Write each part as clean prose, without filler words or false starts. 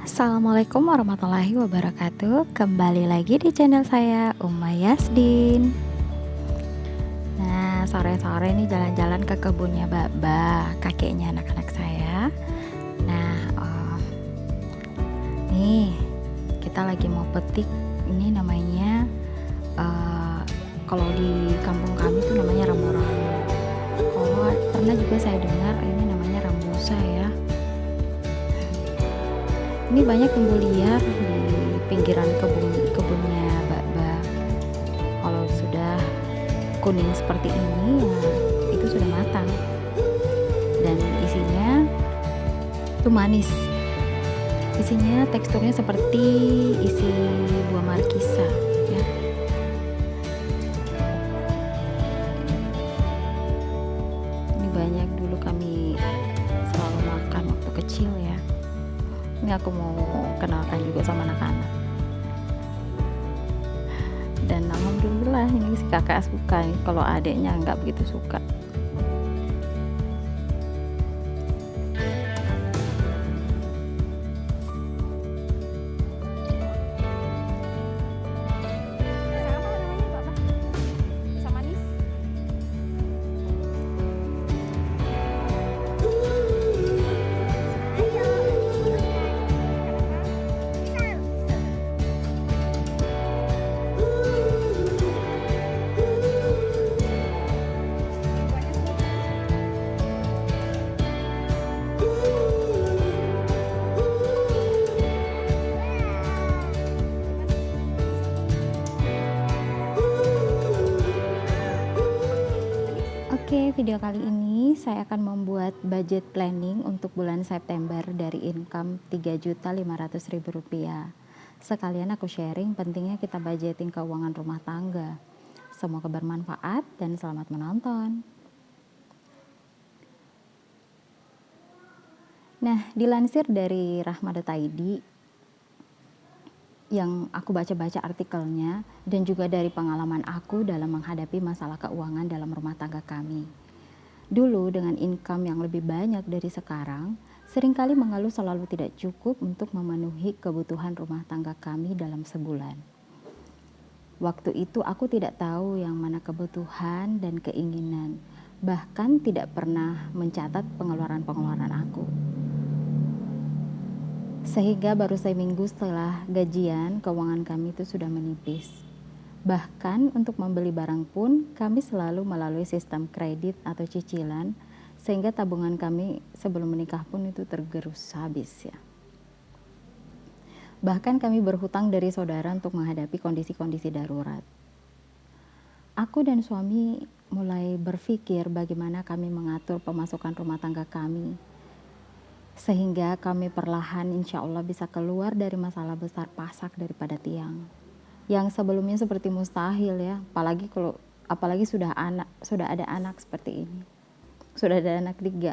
Assalamualaikum warahmatullahi wabarakatuh. Kembali lagi di channel saya, Uma Yasdin. Nah, sore-sore ini jalan-jalan ke kebunnya Baba, kakeknya anak-anak saya. Nah, nih kita lagi mau petik. Ini namanya kalau di kampung kami tuh namanya rambu-rambu. Oh, pernah juga saya dengar ini namanya rambusa ya. Ini banyak tumbuh liar di pinggiran kebunnya Baba. Kalau sudah kuning seperti ini ya itu sudah matang dan isinya itu manis. Isinya teksturnya seperti isi buah markisa ya. Ini banyak dulu kami selalu makan waktu kecil ya. Ini aku mau kenalkan juga sama anak-anak. Dan alhamdulillah ini si kakak suka, kalau adiknya nggak begitu suka. Oke, video kali ini saya akan membuat budget planning untuk bulan September dari income Rp3.500.000. Sekalian aku sharing pentingnya kita budgeting keuangan rumah tangga. Semoga bermanfaat dan selamat menonton. Nah, dilansir dari Rahmada.id yang aku baca-baca artikelnya dan juga dari pengalaman aku dalam menghadapi masalah keuangan dalam rumah tangga kami. Dulu dengan income yang lebih banyak dari sekarang, seringkali mengeluh selalu tidak cukup untuk memenuhi kebutuhan rumah tangga kami dalam sebulan. Waktu itu aku tidak tahu yang mana kebutuhan dan keinginan, bahkan tidak pernah mencatat pengeluaran-pengeluaran aku. Sehingga baru seminggu setelah gajian, keuangan kami itu sudah menipis. Bahkan untuk membeli barang pun kami selalu melalui sistem kredit atau cicilan, sehingga tabungan kami sebelum menikah pun itu tergerus habis ya. Bahkan kami berhutang dari saudara untuk menghadapi kondisi-kondisi darurat. Aku dan suami mulai berpikir bagaimana kami mengatur pemasukan rumah tangga kami, sehingga kami perlahan insya Allah bisa keluar dari masalah besar pasak daripada tiang yang sebelumnya seperti mustahil ya, apalagi sudah ada anak seperti ini, sudah ada anak 3.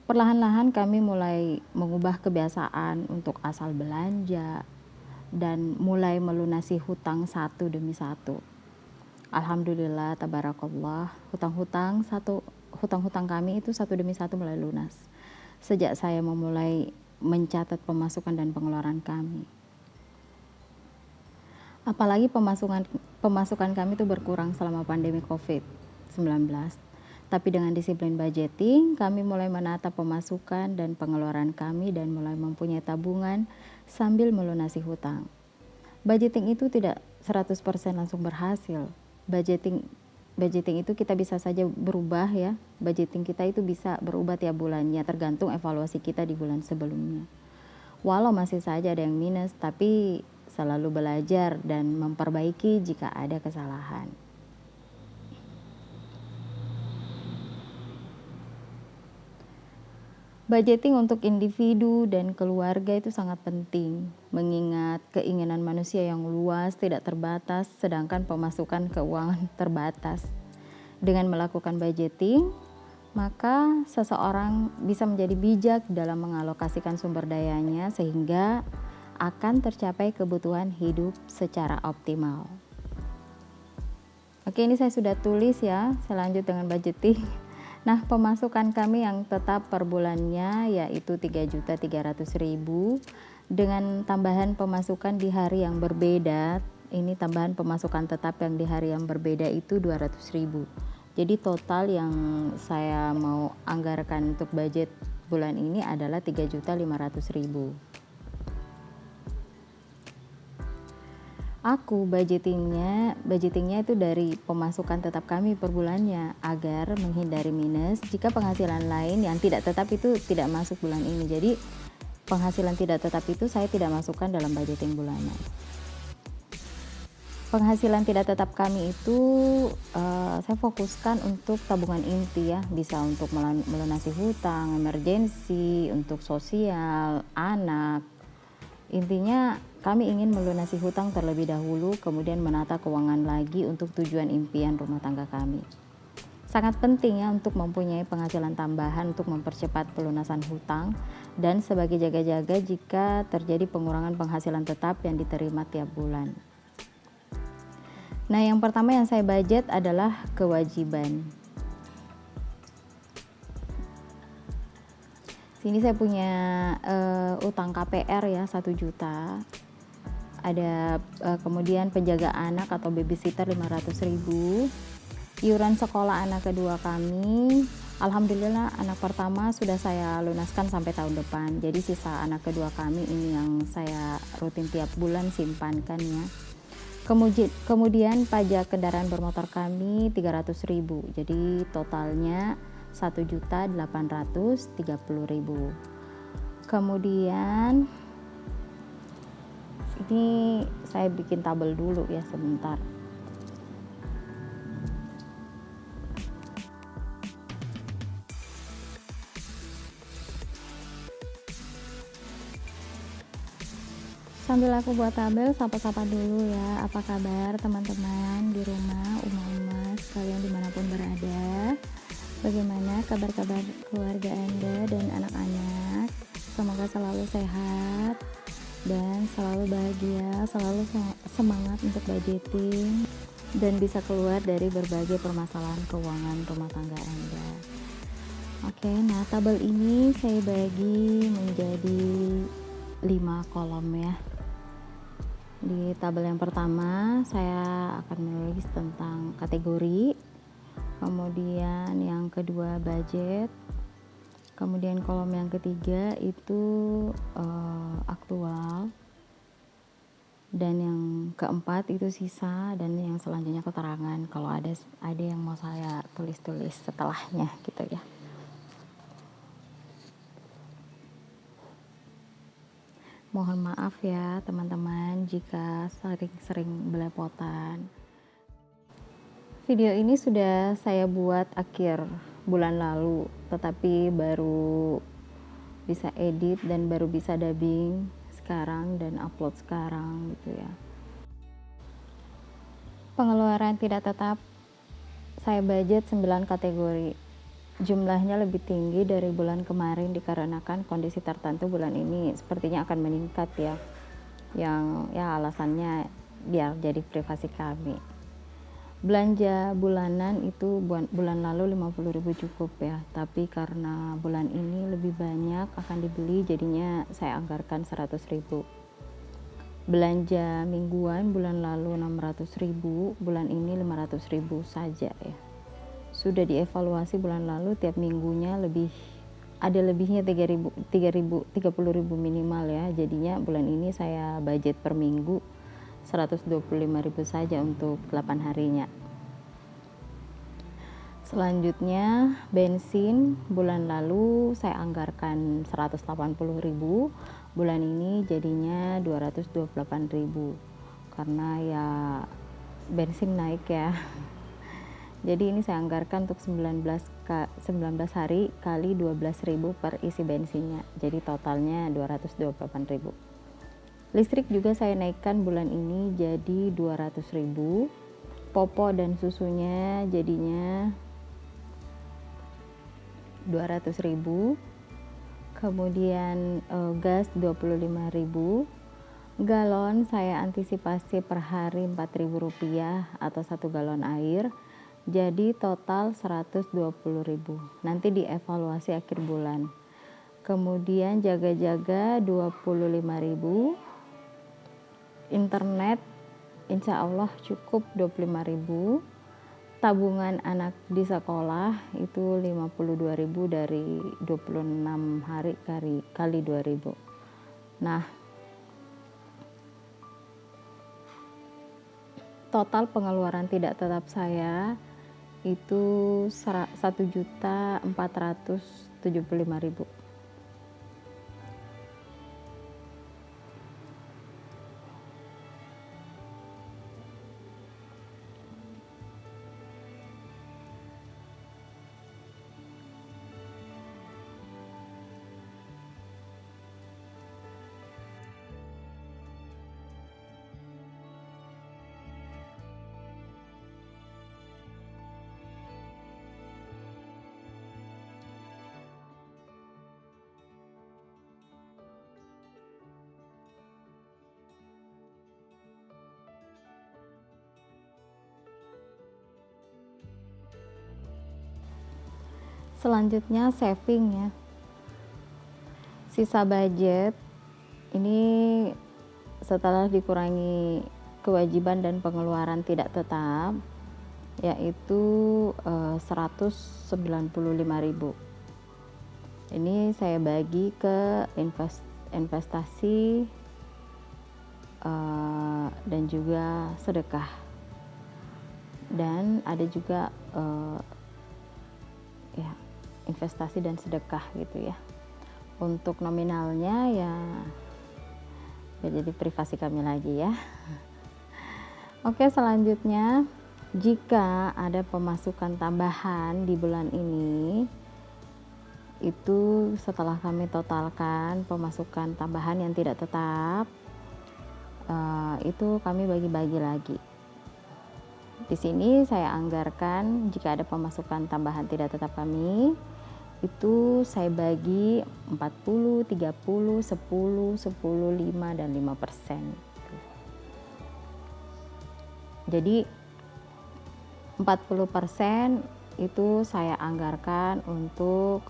Perlahan-lahan kami mulai mengubah kebiasaan untuk asal belanja dan mulai melunasi hutang satu demi satu. Alhamdulillah, tabarakallah, hutang-hutang kami itu satu demi satu mulai lunas sejak saya memulai mencatat pemasukan dan pengeluaran kami. Apalagi pemasukan kami itu berkurang selama pandemi COVID-19. Tapi dengan disiplin budgeting, kami mulai menata pemasukan dan pengeluaran kami dan mulai mempunyai tabungan sambil melunasi hutang. Budgeting itu tidak 100% langsung berhasil. Budgeting itu kita bisa saja berubah ya. Budgeting kita itu bisa berubah tiap bulannya, tergantung evaluasi kita di bulan sebelumnya. Walau masih saja ada yang minus, tapi selalu belajar dan memperbaiki jika ada kesalahan. Budgeting untuk individu dan keluarga itu sangat penting, mengingat keinginan manusia yang luas tidak terbatas, sedangkan pemasukan keuangan terbatas. Dengan melakukan budgeting, maka seseorang bisa menjadi bijak dalam mengalokasikan sumber dayanya sehingga akan tercapai kebutuhan hidup secara optimal. Oke, ini saya sudah tulis ya, saya lanjut dengan budgeting. Nah, pemasukan kami yang tetap per bulannya yaitu 3.300.000 dengan tambahan pemasukan di hari yang berbeda. Ini tambahan pemasukan tetap yang di hari yang berbeda itu 200.000. Jadi total yang saya mau anggarkan untuk budget bulan ini adalah 3.500.000. Aku budgetingnya itu dari pemasukan tetap kami per bulannya agar menghindari minus jika penghasilan lain yang tidak tetap itu tidak masuk bulan ini. Jadi penghasilan tidak tetap itu saya tidak masukkan dalam budgeting bulanan. Penghasilan tidak tetap kami itu saya fokuskan untuk tabungan inti ya, bisa untuk melunasi hutang, emergensi, untuk sosial, anak. Intinya kami ingin melunasi hutang terlebih dahulu, kemudian menata keuangan lagi untuk tujuan impian rumah tangga kami. Sangat penting ya untuk mempunyai penghasilan tambahan untuk mempercepat pelunasan hutang dan sebagai jaga-jaga jika terjadi pengurangan penghasilan tetap yang diterima tiap bulan. Nah, yang pertama yang saya budget adalah kewajiban. Sini saya punya utang KPR ya 1 juta. Ada kemudian penjaga anak atau babysitter 500.000. Iuran sekolah anak kedua kami, alhamdulillah anak pertama sudah saya lunaskan sampai tahun depan. Jadi sisa anak kedua kami ini yang saya rutin tiap bulan simpankan ya. Kemudian pajak kendaraan bermotor kami 300.000. Jadi totalnya 1.830.000. Kemudian ini saya bikin tabel dulu ya sebentar. Sambil aku buat tabel, sapa-sapa dulu ya. Apa kabar teman-teman di rumah, uma-uma sekalian dimanapun berada. Bagaimana kabar-kabar keluarga Anda dan anak-anak? Semoga selalu sehat dan selalu bahagia, selalu semangat untuk budgeting dan bisa keluar dari berbagai permasalahan keuangan rumah tangga Anda. Oke, nah tabel ini saya bagi menjadi 5 kolom ya. Di tabel yang pertama saya akan menulis tentang kategori, kemudian yang kedua budget, kemudian kolom yang ketiga itu aktual, dan yang keempat itu sisa, dan yang selanjutnya keterangan kalau ada yang mau saya tulis setelahnya gitu ya. Mohon maaf ya teman-teman jika sering belepotan. Video ini sudah saya buat akhir bulan lalu, tetapi baru bisa edit dan baru bisa dubbing sekarang dan upload sekarang gitu ya. Pengeluaran tidak tetap saya budget 9 kategori. Jumlahnya lebih tinggi dari bulan kemarin dikarenakan kondisi tertentu bulan ini sepertinya akan meningkat ya. Yang ya alasannya biar jadi privasi kami. Belanja bulanan itu bulan lalu 50.000 cukup ya, tapi karena bulan ini lebih banyak akan dibeli jadinya saya anggarkan 100.000. Belanja mingguan bulan lalu 600.000, bulan ini 500.000 saja ya. Sudah dievaluasi bulan lalu tiap minggunya ada lebihnya 30.000 minimal ya, jadinya bulan ini saya budget per minggu 125.000 saja untuk 8 harinya. Selanjutnya bensin bulan lalu saya anggarkan 180.000, bulan ini jadinya 228.000 karena ya bensin naik ya. Jadi ini saya anggarkan untuk 19 hari kali 12.000 per isi bensinnya, jadi totalnya 228.000. Listrik juga saya naikkan bulan ini jadi 200.000. Popok dan susunya jadinya 200.000. Kemudian gas 25.000. Galon saya antisipasi per hari Rp4.000 atau 1 galon air. Jadi total 120.000. Nanti dievaluasi akhir bulan. Kemudian jaga-jaga 25.000. Internet insya Allah cukup 25.000. Tabungan anak di sekolah itu 52.000 dari 26 hari kali 2.000. Nah, total pengeluaran tidak tetap saya itu 1.475.000. Selanjutnya saving ya. Sisa budget ini setelah dikurangi kewajiban dan pengeluaran tidak tetap yaitu 195.000. Ini saya bagi ke investasi dan juga sedekah. Dan ada juga ya investasi dan sedekah gitu ya. Untuk nominalnya ya jadi privasi kami lagi ya. Oke, selanjutnya jika ada pemasukan tambahan di bulan ini, itu setelah kami totalkan pemasukan tambahan yang tidak tetap, itu kami bagi-bagi lagi. Di sini saya anggarkan jika ada pemasukan tambahan tidak tetap kami, itu saya bagi 40, 30, 10, 10, 5, dan 5%. Jadi 40% itu saya anggarkan untuk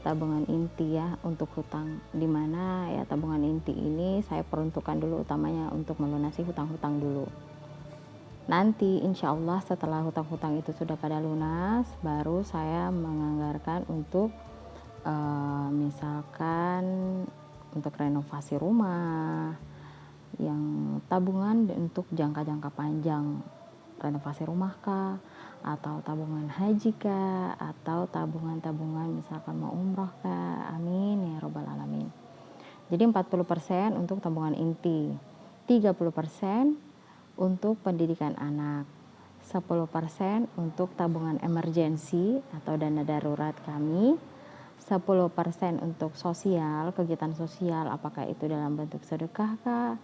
tabungan inti ya, untuk hutang, dimana ya tabungan inti ini saya peruntukkan dulu utamanya untuk melunasi hutang-hutang dulu. Nanti insya Allah setelah hutang-hutang itu sudah pada lunas, baru saya menganggarkan untuk misalkan untuk renovasi rumah, yang tabungan untuk jangka-jangka panjang, renovasi rumah kah, atau tabungan haji kah, atau tabungan-tabungan misalkan mau umroh kah, amin ya robbal alamin. Jadi 40% untuk tabungan inti, 30% untuk pendidikan anak, 10% untuk tabungan emergensi atau dana darurat kami, 10% untuk sosial, kegiatan sosial, apakah itu dalam bentuk sedekah kah,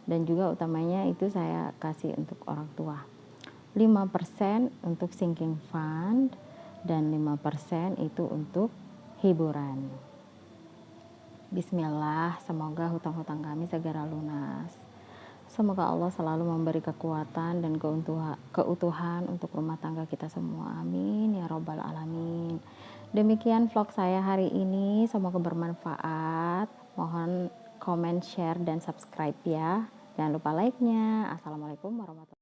dan juga utamanya itu saya kasih untuk orang tua. 5% untuk sinking fund, dan 5% itu untuk hiburan. Bismillah, semoga hutang-hutang kami segera lunas. Semoga Allah selalu memberi kekuatan dan keutuhan untuk rumah tangga kita semua. Amin ya robbal alamin. Demikian vlog saya hari ini. Semoga bermanfaat. Mohon komen, share, dan subscribe ya. Jangan lupa like-nya. Assalamualaikum warahmatullahi wabarakatuh.